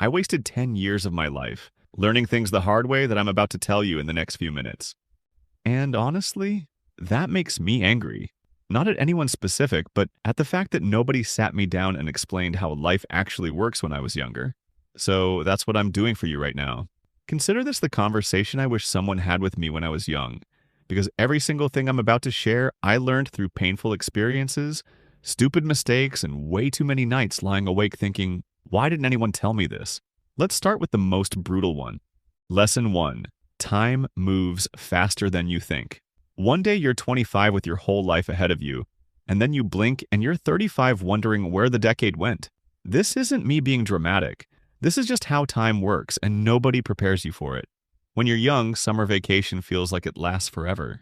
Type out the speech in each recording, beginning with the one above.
I wasted 10 years of my life learning things the hard way that I'm about to tell you in the next few minutes. And honestly, that makes me angry. Not at anyone specific, but at the fact that nobody sat me down and explained how life actually works when I was younger. So that's what I'm doing for you right now. Consider this the conversation I wish someone had with me when I was young. Because every single thing I'm about to share, I learned through painful experiences, stupid mistakes, and way too many nights lying awake thinking, why didn't anyone tell me this? Let's start with the most brutal one. Lesson 1. Time moves faster than you think. One day you're 25 with your whole life ahead of you, and then you blink and you're 35 wondering where the decade went. This isn't me being dramatic. This is just how time works, and nobody prepares you for it. When you're young, summer vacation feels like it lasts forever.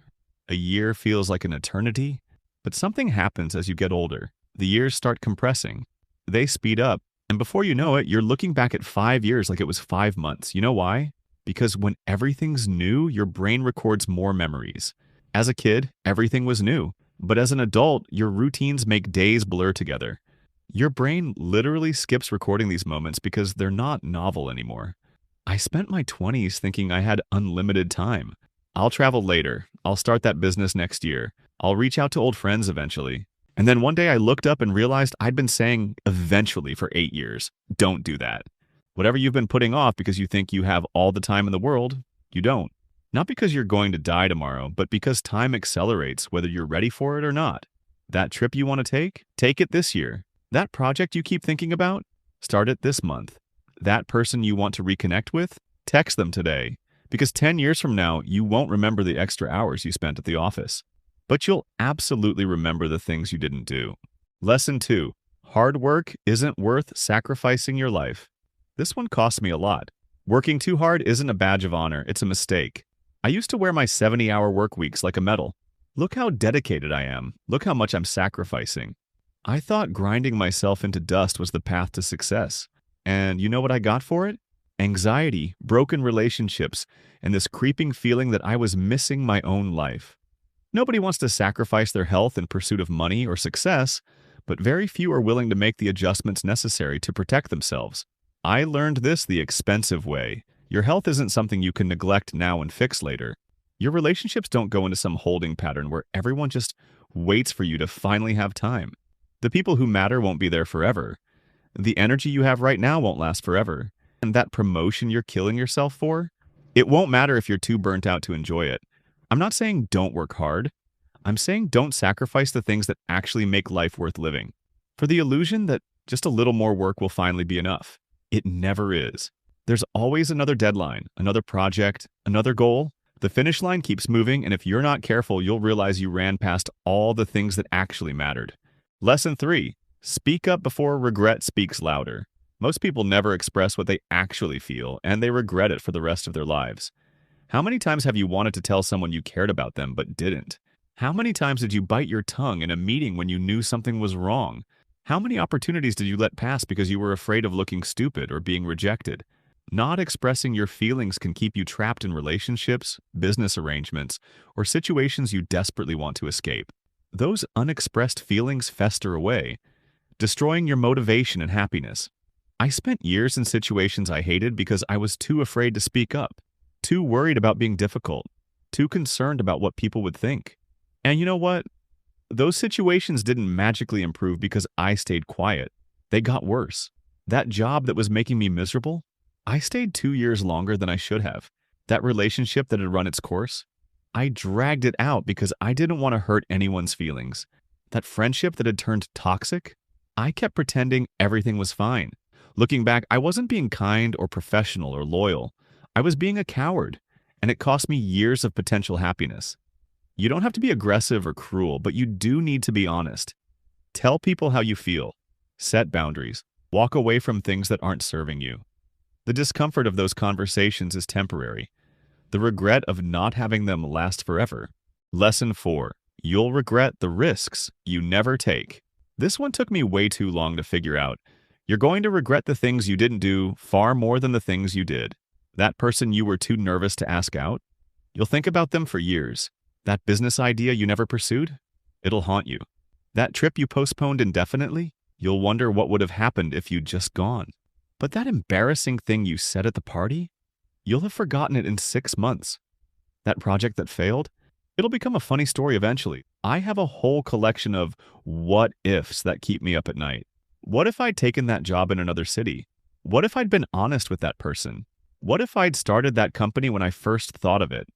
A year feels like an eternity. But something happens as you get older. The years start compressing. They speed up, and before you know it, you're looking back at 5 years like it was 5 months. You know why? Because when everything's new, your brain records more memories. As a kid, everything was new. But as an adult, your routines make days blur together. Your brain literally skips recording these moments because they're not novel anymore. I spent my 20s thinking I had unlimited time. I'll travel later. I'll start that business next year. I'll reach out to old friends eventually. And then one day I looked up and realized I'd been saying eventually for 8 years. Don't do that. Whatever you've been putting off because you think you have all the time in the world, you don't. Not because you're going to die tomorrow, but because time accelerates whether you're ready for it or not. That trip you want to take it this year. That project you keep thinking about, start it this month. That person you want to reconnect with, text them today. Because 10 years from now, you won't remember the extra hours you spent at the office. But you'll absolutely remember the things you didn't do. Lesson 2. Hard work isn't worth sacrificing your life. This one cost me a lot. Working too hard isn't a badge of honor, it's a mistake. I used to wear my 70-hour work weeks like a medal. Look how dedicated I am. Look how much I'm sacrificing. I thought grinding myself into dust was the path to success. And you know what I got for it? Anxiety, broken relationships, and this creeping feeling that I was missing my own life. Nobody wants to sacrifice their health in pursuit of money or success, but very few are willing to make the adjustments necessary to protect themselves. I learned this the expensive way. Your health isn't something you can neglect now and fix later. Your relationships don't go into some holding pattern where everyone just waits for you to finally have time. The people who matter won't be there forever. The energy you have right now won't last forever. And that promotion you're killing yourself for, it won't matter if you're too burnt out to enjoy it. I'm not saying don't work hard. I'm saying don't sacrifice the things that actually make life worth living for the illusion that just a little more work will finally be enough. It never is. There's always another deadline, another project, another goal. The finish line keeps moving, and if you're not careful, you'll realize you ran past all the things that actually mattered. Lesson 3. Speak up before regret speaks louder. Most people never express what they actually feel, and they regret it for the rest of their lives. How many times have you wanted to tell someone you cared about them but didn't? How many times did you bite your tongue in a meeting when you knew something was wrong? How many opportunities did you let pass because you were afraid of looking stupid or being rejected? Not expressing your feelings can keep you trapped in relationships, business arrangements, or situations you desperately want to escape. Those unexpressed feelings fester away, destroying your motivation and happiness. I spent years in situations I hated because I was too afraid to speak up, too worried about being difficult, too concerned about what people would think. And you know what? Those situations didn't magically improve because I stayed quiet. They got worse. That job that was making me miserable, I stayed 2 years longer than I should have. That relationship that had run its course, I dragged it out because I didn't want to hurt anyone's feelings. That friendship that had turned toxic, I kept pretending everything was fine. Looking back, I wasn't being kind or professional or loyal. I was being a coward, and it cost me years of potential happiness. You don't have to be aggressive or cruel, but you do need to be honest. Tell people how you feel. Set boundaries. Walk away from things that aren't serving you. The discomfort of those conversations is temporary. The regret of not having them lasts forever. Lesson 4. You'll regret the risks you never take. This one took me way too long to figure out. You're going to regret the things you didn't do far more than the things you did. That person you were too nervous to ask out? You'll think about them for years. That business idea you never pursued? It'll haunt you. That trip you postponed indefinitely? You'll wonder what would have happened if you'd just gone. But that embarrassing thing you said at the party, you'll have forgotten it in 6 months. That project that failed, it'll become a funny story eventually. I have a whole collection of what ifs that keep me up at night. What if I'd taken that job in another city? What if I'd been honest with that person? What if I'd started that company when I first thought of it?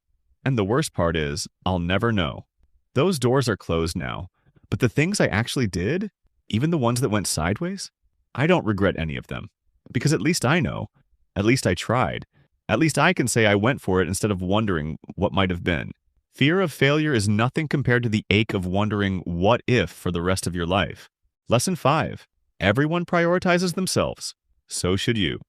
And the worst part is, I'll never know. Those doors are closed now. But the things I actually did, even the ones that went sideways, I don't regret any of them. Because at least I know. At least I tried. At least I can say I went for it instead of wondering what might have been. Fear of failure is nothing compared to the ache of wondering what if for the rest of your life. Lesson 5. Everyone prioritizes themselves. So should you.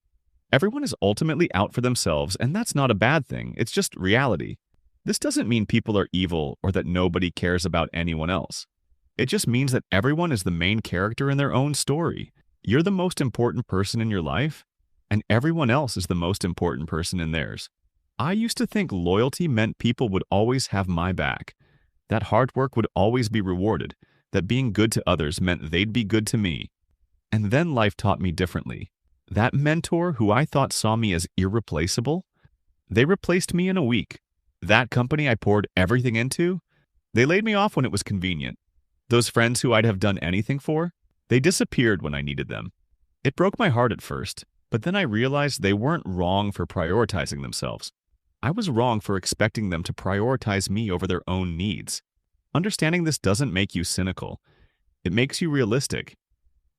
Everyone is ultimately out for themselves, and that's not a bad thing. It's just reality. This doesn't mean people are evil or that nobody cares about anyone else. It just means that everyone is the main character in their own story. You're the most important person in your life, and everyone else is the most important person in theirs. I used to think loyalty meant people would always have my back, that hard work would always be rewarded, that being good to others meant they'd be good to me. And then life taught me differently. That mentor who I thought saw me as irreplaceable, they replaced me in a week. That company I poured everything into, they laid me off when it was convenient. Those friends who I'd have done anything for, they disappeared when I needed them. It broke my heart at first, but then I realized they weren't wrong for prioritizing themselves. I was wrong for expecting them to prioritize me over their own needs. Understanding this doesn't make you cynical. It makes you realistic.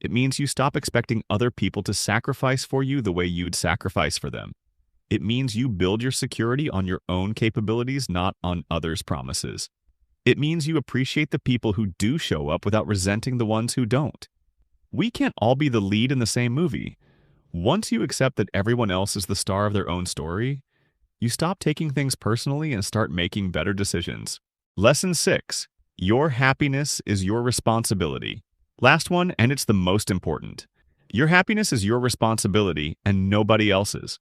It means you stop expecting other people to sacrifice for you the way you'd sacrifice for them. It means you build your security on your own capabilities, not on others' promises. It means you appreciate the people who do show up without resenting the ones who don't. We can't all be the lead in the same movie. Once you accept that everyone else is the star of their own story, you stop taking things personally and start making better decisions. Lesson 6. Your happiness is your responsibility. Last one, and it's the most important. Your happiness is your responsibility and nobody else's.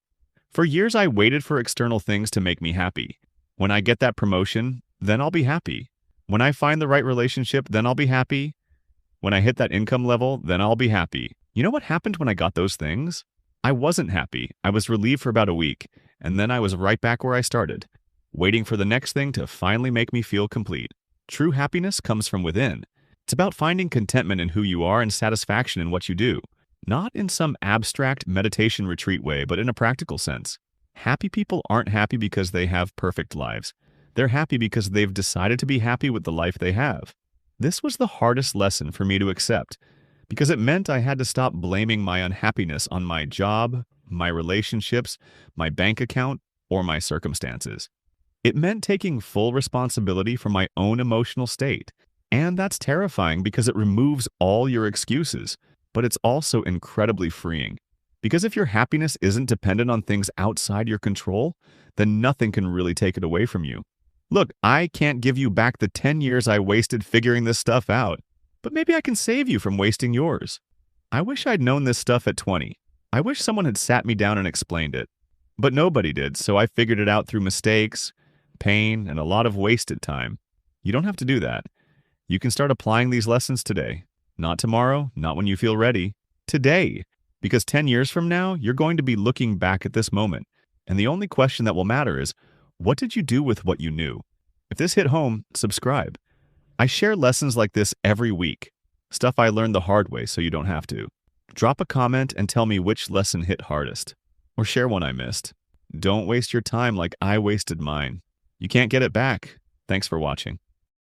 For years, I waited for external things to make me happy. When I get that promotion, then I'll be happy. When I find the right relationship, then I'll be happy. When I hit that income level, then I'll be happy. You know what happened when I got those things? I wasn't happy. I was relieved for about a week, and then I was right back where I started, waiting for the next thing to finally make me feel complete. True happiness comes from within. It's about finding contentment in who you are and satisfaction in what you do. Not in some abstract meditation retreat way, but in a practical sense. Happy people aren't happy because they have perfect lives. They're happy because they've decided to be happy with the life they have. This was the hardest lesson for me to accept, because it meant I had to stop blaming my unhappiness on my job, my relationships, my bank account, or my circumstances. It meant taking full responsibility for my own emotional state. And that's terrifying because it removes all your excuses. But it's also incredibly freeing. Because if your happiness isn't dependent on things outside your control, then nothing can really take it away from you. Look, I can't give you back the 10 years I wasted figuring this stuff out, but maybe I can save you from wasting yours. I wish I'd known this stuff at 20. I wish someone had sat me down and explained it. But nobody did, so I figured it out through mistakes, pain, and a lot of wasted time. You don't have to do that. You can start applying these lessons today. Not tomorrow, not when you feel ready. Today. Because 10 years from now, you're going to be looking back at this moment. And the only question that will matter is, what did you do with what you knew? If this hit home, subscribe. I share lessons like this every week. Stuff I learned the hard way so you don't have to. Drop a comment and tell me which lesson hit hardest. Or share one I missed. Don't waste your time like I wasted mine. You can't get it back. Thanks for watching.